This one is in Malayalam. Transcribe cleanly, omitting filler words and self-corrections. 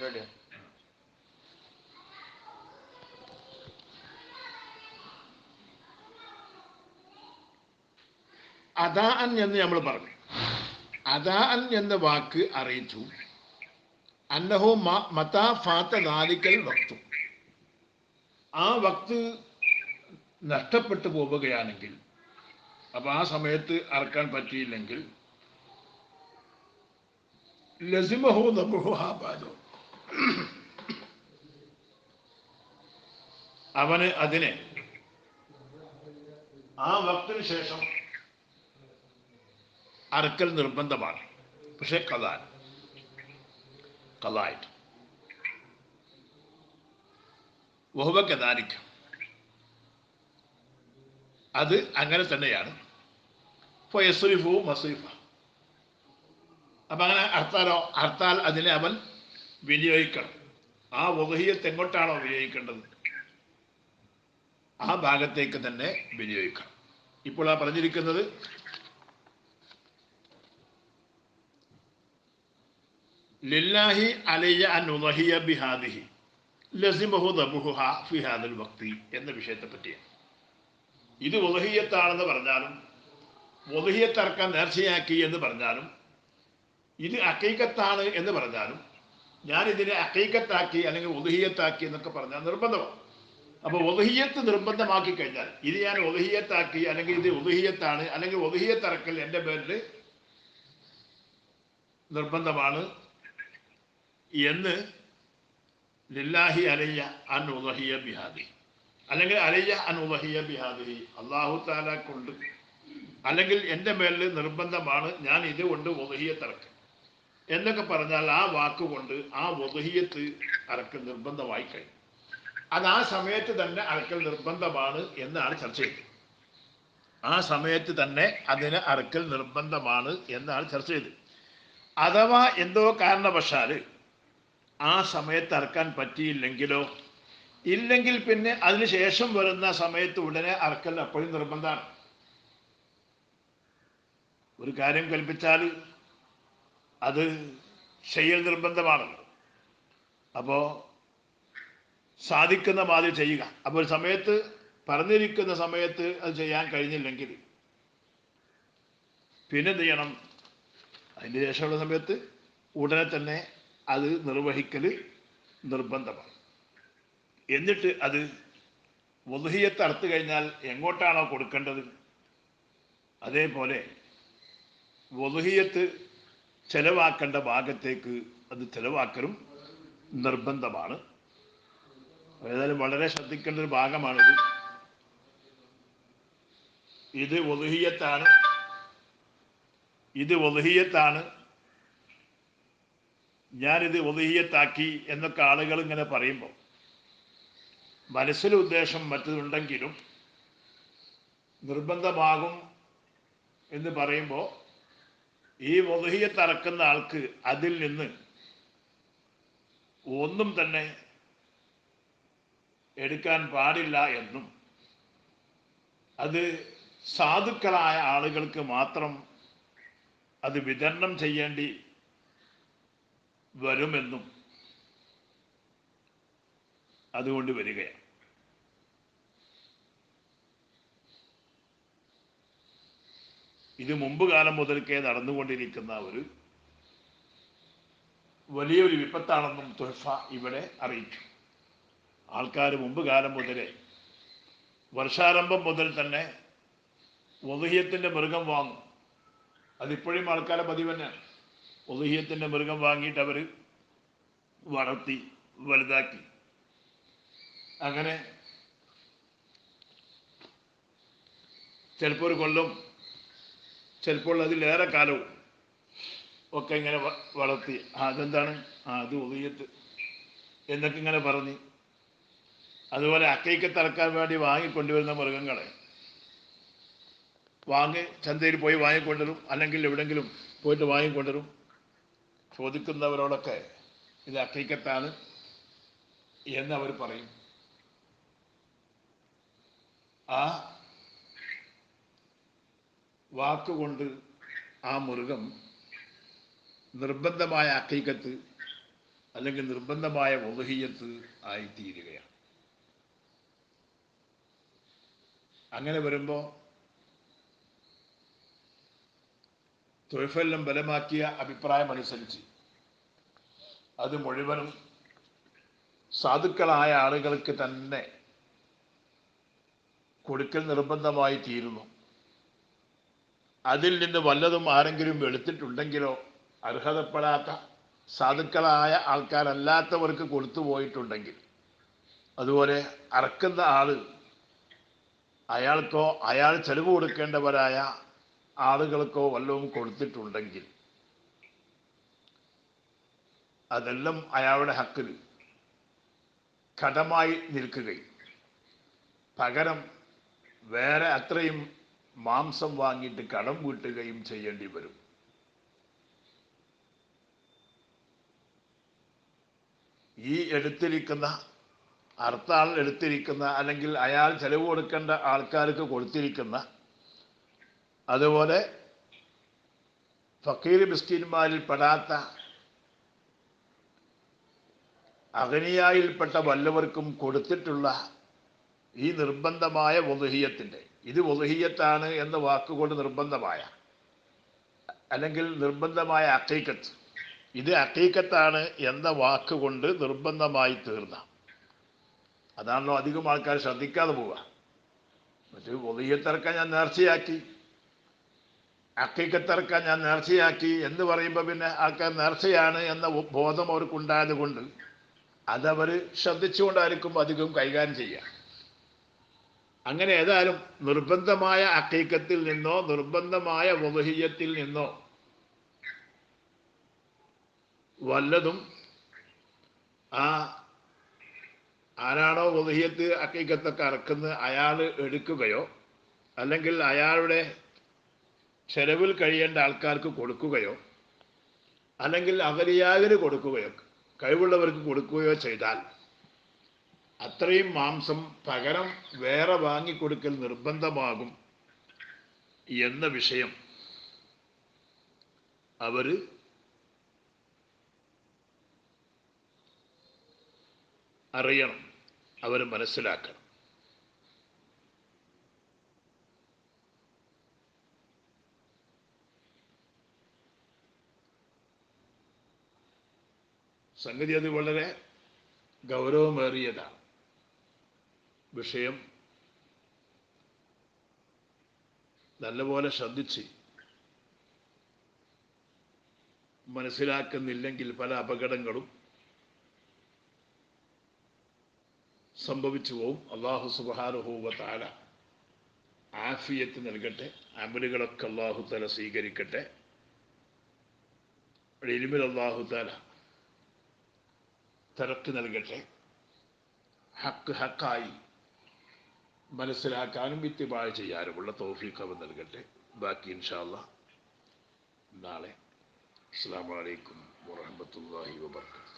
റെഡിയാ. അദാഅൻ എന്ന് നമ്മൾ പറഞ്ഞു. അദാഅൻ എന്ന വാക്ക് അറിയിച്ചു. അന്നഹു മതാ ഫാത്ത ദാലിക്കൽ വക്തു, ആ വക്ത് നഷ്ടപ്പെട്ടു പോവുകയാണെങ്കിൽ, അപ്പൊ ആ സമയത്ത് അറക്കാൻ പറ്റിയില്ലെങ്കിൽ, ലസിമഹു ദബഹു ഹാബാദു, അവന് അതിനെ ആ വക്തിന് ശേഷം അറക്കൽ നിർബന്ധമാണ്. പക്ഷെ കലായിട്ട് വഹുവ കദാലിക, അത് അങ്ങനെ തന്നെയാണ്. ഫയസ്രിഫു മസ്രിഫ, അപ്പൊ അങ്ങനെ അർത്താൽ അതിനെ അവൻ വിനിയോഗിക്കണം. ആ ഉദ്ഹിയ്യത്ത് എങ്ങോട്ടാണോ വിനിയോഗിക്കേണ്ടത് ആ ഭാഗത്തേക്ക് തന്നെ വിനിയോഗിക്കണം. ഇപ്പോൾ ആ പറഞ്ഞിരിക്കുന്നത് ലില്ലാഹി അലയ്യ അൻ ഉദ്ഹിയ ബിഹാദിഹി ലസിമഹു ദബ്ഹുഹാ ഫി ഹാദൽ വഖ്തി എന്ന വിഷയത്തെ പറ്റിയാണ്. ഇത് ഉദ്ഹിയ്യത്താണെന്ന് പറഞ്ഞാലും, ഉദ്ഹിയ്യത്ത് അറക്കാൻ നേർച്ചയാക്കി എന്ന് പറഞ്ഞാലും, ഇത് അഖീഖത്താണ് എന്ന് പറഞ്ഞാലും, ഞാൻ ഇതിനെ അഖീഖത്താക്കി അല്ലെങ്കിൽ ഉദ്ഹിയ്യത്താക്കി എന്നൊക്കെ പറഞ്ഞാൽ നിർബന്ധമാണ്. അപ്പൊ ഉദ്ഹിയ്യത്ത് നിർബന്ധമാക്കി കഴിഞ്ഞാൽ, ഇത് ഞാൻ ഉദ്ഹിയ്യത്താക്കി അല്ലെങ്കിൽ ഇത് ഉദ്ഹിയ്യത്താണ് അല്ലെങ്കിൽ ഉദ്ഹിയ്യത്ത് അറക്കൽ എൻ്റെ പേരിൽ നിർബന്ധമാണ് എന്ന് ലില്ലാഹി അലയ്യ അൻ ഉദ്ഹിയ ബിഹാദി അല്ലെങ്കിൽ അലയ്യ അൻ ഉദ്ഹിയ ബിഹാദി, അല്ലാഹു തആല കൊണ്ട് അല്ലെങ്കിൽ എൻ്റെ മേലിൽ നിർബന്ധമാണ് ഞാൻ ഇതുകൊണ്ട് ഉദ്ഹിയ്യത്ത് അറക്കൽ എന്നൊക്കെ പറഞ്ഞാൽ ആ വാക്കുകൊണ്ട് ആ ഉദ്ഹിയ്യത്ത് അറക്കൽ നിർബന്ധമായി കഴിഞ്ഞു. അത് ആ സമയത്ത് തന്നെ അറക്കൽ നിർബന്ധമാണ് എന്നാണ് ചർച്ച ചെയ്തത്. ആ സമയത്ത് തന്നെ അതിന് അറക്കൽ നിർബന്ധമാണ് എന്നാണ് ചർച്ച ചെയ്തത്. അഥവാ എന്തോ കാരണവശാൽ ആ സമയത്ത് അറക്കാൻ പറ്റിയില്ലെങ്കിലോ, ഇല്ലെങ്കിൽ പിന്നെ അതിനുശേഷം വരുന്ന സമയത്ത് ഉടനെ അറക്കൽ അപ്പോഴും നിർബന്ധമാണ്. ഒരു കാര്യം കൽപ്പിച്ചാൽ അത് ചെയ്യൽ നിർബന്ധമാണല്ലോ. അപ്പോൾ സാധിക്കുന്ന മാതിരി ചെയ്യുക. അപ്പോൾ ഒരു സമയത്ത് പറഞ്ഞിരിക്കുന്ന സമയത്ത് അത് ചെയ്യാൻ കഴിഞ്ഞില്ലെങ്കിൽ പിന്നെ എന്ത് ചെയ്യണം? അതിൻ്റെ ശേഷമുള്ള സമയത്ത് ഉടനെ തന്നെ അത് നിർവഹിക്കൽ നിർബന്ധമാണ്. എന്നിട്ട് അത് ഉദ്ഹിയ്യത്ത് അറുത്ത് കഴിഞ്ഞാൽ എങ്ങോട്ടാണോ കൊടുക്കേണ്ടത് അതേപോലെ ഉദ്ഹിയ്യത്ത് ചെലവാക്കേണ്ട ഭാഗത്തേക്ക് അത് ചെലവാക്കലും നിർബന്ധമാണ്. ഏതായാലും വളരെ ശ്രദ്ധിക്കേണ്ട ഒരു ഭാഗമാണിത്. ഇത് ഉദ്ഹിയ്യത്താണ്, ഞാനിത് ഉദ്ഹിയ്യത്താക്കി എന്നൊക്കെ ആളുകൾ ഇങ്ങനെ പറയുമ്പോൾ മനസ്സിൽ ഉദ്ദേശം മറ്റതുണ്ടെങ്കിലും നിർബന്ധമാകും എന്ന് പറയുമ്പോൾ ഈ ഉദ്ഹിയ്യത്ത് അറക്കുന്ന ആൾക്ക് അതിൽ നിന്ന് ഒന്നും തന്നെ എടുക്കാൻ പാടില്ല എന്നും, അത് സാധുക്കളായ ആളുകൾക്ക് മാത്രം അത് വിതരണം ചെയ്യേണ്ടി വരുമെന്നും അതുകൊണ്ട് വരികയാണ്. ഇത് മുമ്പ് കാലം മുതൽക്കേ നടന്നുകൊണ്ടിരിക്കുന്ന ഒരു വലിയൊരു വിപത്താണെന്നും തുഹഫ ഇവിടെ അറിയിച്ചു. ആൾക്കാർ മുമ്പ് കാലം മുതലേ വർഷാരംഭം മുതൽ തന്നെ ഉദ്ഹിയ്യത്തിൻ്റെ മൃഗം വാങ്ങും. അതിപ്പോഴും ആൾക്കാരെ പതിവ് തന്നെയാണ്. ഉദ്ഹിയ്യത്തിൻ്റെ മൃഗം വാങ്ങിയിട്ട് അവർ വളർത്തി വലുതാക്കി അങ്ങനെ ചിലപ്പോൾ ഒരു കൊല്ലം, ചിലപ്പോൾ അതിലേറെ കാലവും ഒക്കെ ഇങ്ങനെ വളർത്തി അതെന്താണ് അത് ഉദ്ഹിയ്യത്ത് എന്നൊക്കെ ഇങ്ങനെ പറഞ്ഞ്, അതുപോലെ അക്കൈക്കത്ത് അറക്കാൻ വേണ്ടി വാങ്ങിക്കൊണ്ടുവരുന്ന മൃഗങ്ങളെ ചന്തയിൽ പോയി വാങ്ങിക്കൊണ്ടുവരും, അല്ലെങ്കിൽ എവിടെങ്കിലും പോയിട്ട് വാങ്ങിക്കൊണ്ടുവരും. ചോദിക്കുന്നവരോടൊക്കെ ഇത് അക്കൈക്കത്താണ് എന്ന് അവർ പറയും. ആ വാക്കുകൊണ്ട് ആ മൃഗം നിർബന്ധമായ അക്കൈക്കത്ത് അല്ലെങ്കിൽ നിർബന്ധമായ ഉളുഹിയ്യത്ത് ആയിത്തീരുകയാണ്. അങ്ങനെ വരുമ്പോൾ തൊയ്ഫെല്ലാം ബലമാക്കിയ അഭിപ്രായമനുസരിച്ച് അത് മുഴുവനും സാധുക്കളായ ആളുകൾക്ക് തന്നെ കൊടുക്കൽ നിർബന്ധമായി തീരുന്നു. അതിൽ നിന്ന് വല്ലതും ആരെങ്കിലും എടുത്തിട്ടുണ്ടെങ്കിലോ അർഹതപ്പെടാത്ത സാധുക്കളായ ആൾക്കാരല്ലാത്തവർക്ക് കൊടുത്തു പോയിട്ടുണ്ടെങ്കിൽ, അതുപോലെ അറക്കുന്ന ആള് അയാൾക്കോ അയാൾ ചെലവ് കൊടുക്കേണ്ടവരായ ആളുകൾക്കോ വല്ലതും കൊടുത്തിട്ടുണ്ടെങ്കിൽ അതെല്ലാം അയാളുടെ ഹക്കിൽ കടമായി നിൽക്കുകയും പകരം വേറെ അത്രയും മാംസം വാങ്ങിയിട്ട് കടം വീട്ടുകയും ചെയ്യേണ്ടി വരും. ഈ എടുത്തിരിക്കുന്ന അർത്താൾ എടുത്തിരിക്കുന്ന അല്ലെങ്കിൽ അയാൾ ചെലവ് കൊടുക്കേണ്ട ആൾക്കാർക്ക് കൊടുത്തിരിക്കുന്ന, അതുപോലെ ഫക്കീർ മിസ്കീന്മാരിൽ പെടാത്ത അഗ്നിയായിൽപ്പെട്ട വല്ലവർക്കും കൊടുത്തിട്ടുള്ള ഈ നിർബന്ധമായ ഉളുഹിയ്യത്തിൻ്റെ, ഇത് ഉളുഹിയ്യത്താണ് എന്ന വാക്കുകൊണ്ട് നിർബന്ധമായ, അല്ലെങ്കിൽ നിർബന്ധമായ അഖീഖത്ത്, ഇത് അഖീഖത്താണ് എന്ന വാക്കുകൊണ്ട് നിർബന്ധമായി തീർന്ന, അതാണല്ലോ അധികം ആൾക്കാർ ശ്രദ്ധിക്കാതെ പോവുക. മറ്റു ഉളുഹിയ്യത്തിറക്കാൻ ഞാൻ നേർച്ചയാക്കി, അഖീഖത്തിറക്കാൻ ഞാൻ നേർച്ചയാക്കി എന്ന് പറയുമ്പോൾ പിന്നെ ആൾക്കാർ നേർച്ചയാണ് എന്ന ബോധം അവർക്കുണ്ടായത് കൊണ്ട് അതവർ ശ്രദ്ധിച്ചുകൊണ്ടായിരിക്കും അധികം കൈകാര്യം ചെയ്യുക. അങ്ങനെ ഏതായാലും നിർബന്ധമായ അഖീഖത്തിൽ നിന്നോ നിർബന്ധമായ ഉളുഹിയ്യത്തിൽ നിന്നോ വല്ലതും ആരാണോ ഉളുഹിയ്യത്ത് അഖീഖത്തൊക്കെ അറക്കുന്നത് അയാൾ എടുക്കുകയോ അല്ലെങ്കിൽ അയാളുടെ ചെലവിൽ കഴിയേണ്ട ആൾക്കാർക്ക് കൊടുക്കുകയോ അല്ലെങ്കിൽ അഗരിയാവിന് കൊടുക്കുകയോ കഴിവുള്ളവർക്ക് കൊടുക്കുകയോ ചെയ്താൽ അത്രയും മാംസം പകരം വേറെ വാങ്ങിക്കൊടുക്കൽ നിർബന്ധമാകും എന്ന വിഷയം അവർ അറിയണം, അവർ മനസ്സിലാക്കണം. സംഗതി അത് വളരെ ഗൗരവമേറിയതാണ്. വിഷയം നല്ലപോലെ ശ്രദ്ധിച്ച് മനസ്സിലാക്കുന്നില്ലെങ്കിൽ പല അപകടങ്ങളും സംഭവിച്ചു പോവും. അല്ലാഹു സുബ്ഹാനഹു വ തആല ആഫിയത്ത് നൽകട്ടെ. അമലുകളൊക്കെ അല്ലാഹു തആല സ്വീകരിക്കട്ടെ. ഇൽമിൽ അല്ലാഹു തആല തറക്ക് നൽകട്ടെ. ഹക്ക് ഹക്കായി മനസ്സിലാക്കാനും ഇത്തിബാ ചെയ്യാനുമുള്ള തൗഫീഖ് അവൻ നൽകട്ടെ. ബാക്കി ഇൻഷാ അല്ലാഹ് നാളെ. അസ്സലാമു അലൈക്കും വറഹ്മത്തുള്ളാഹി വബറകാതുഹു.